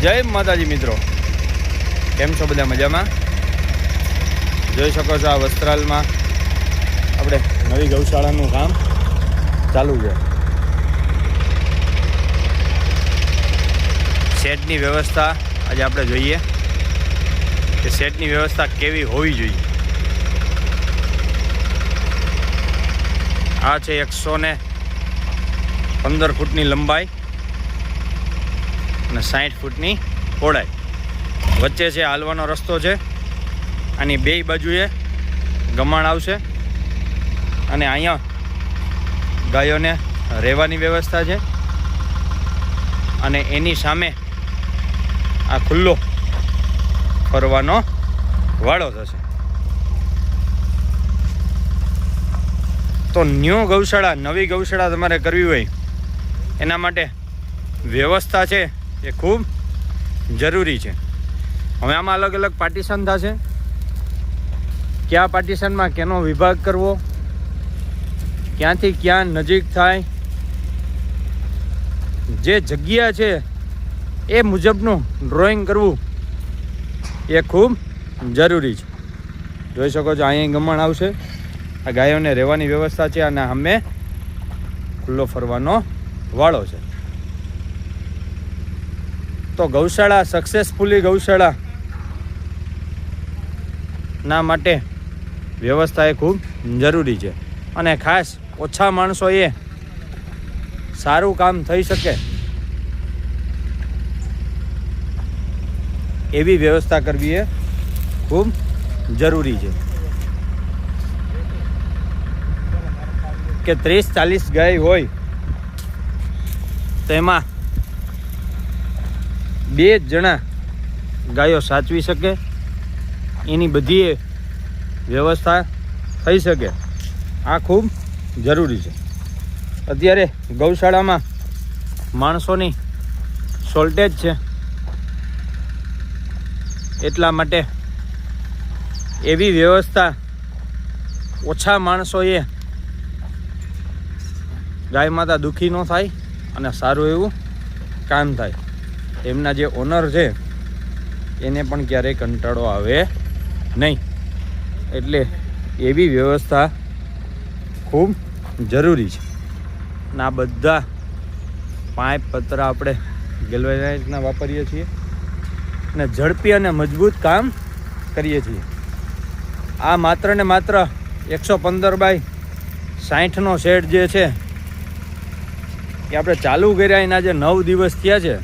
જય માતાજી મિત્રો, કેમ છો બધા? મજામાં? જોઈ શકો છો આ વસ્ત્રાલમાં આપણે નવી ગૌશાળાનું કામ ચાલુ છે. શેડની વ્યવસ્થા આજે આપણે જોઈએ કે શેડની વ્યવસ્થા કેવી હોવી જોઈએ. આ છે 115 ફૂટની લંબાઈ અને 60 ફૂટની પહોળાઈ. વચ્ચે છે હાલવાનો રસ્તો છે. આની બે બાજુએ ગમાણ આવશે અને અહીંયા ગાયોને રહેવાની વ્યવસ્થા છે અને એની સામે આ ખુલ્લો ફરવાનો વાડો થશે. તો નવી ગૌશાળા તમારે કરવી હોય એના માટે વ્યવસ્થા છે એ ખૂબ જરૂરી છે. હવે આમાં અલગ અલગ પાર્ટીશન થશે. કયા પાર્ટીશનમાં કેનો વિભાગ કરવો, ક્યાંથી ક્યાં નજીક થાય, જે જગ્યા છે એ મુજબનું ડ્રોઈંગ કરવું એ ખૂબ જરૂરી છે. જોઈ શકો છો અહીંયા ગમણ આવશે. આ ગાયોને રહેવાની વ્યવસ્થા છે અને સામે ખુલ્લો ફરવાનો વાળો છે. તો ગૌશાળા સક્સેસફુલી ગૌશાળા ના માટે વ્યવસ્થા એ ખૂબ જરૂરી છે અને ખાસ ઓછા માણસોએ સારું કામ થઈ શકે એવી વ્યવસ્થા કરવી એ ખૂબ જરૂરી છે. કે 30-40 ગાય હોય તો એમાં 2 જણા ગાયો સાચવી શકે એની બધી વ્યવસ્થા થઈ શકે. આ ખૂબ જરૂરી છે. અત્યારે ગૌશાળામાં માણસોની શોર્ટેજ છે, એટલા માટે એવી વ્યવસ્થા ઓછા માણસોએ ગાય માતા દુઃખી ન થાય અને સારું એવું કામ થાય. એમના જે ઓનર છે એને પણ ક્યારેય કંટાળો આવે નહીં. એટલે એવી વ્યવસ્થા ખૂબ જરૂરી છે. અને આ બધા પાઇપ પતરા આપણે ગેલ્વેનાઇઝના વાપરીએ છીએ અને ઝડપી અને મજબૂત કામ કરીએ છીએ. આ માત્ર ને માત્ર 115x60નો શેડ જે છે એ આપણે ચાલુ કર્યા એના જે 9 દિવસ થયા છે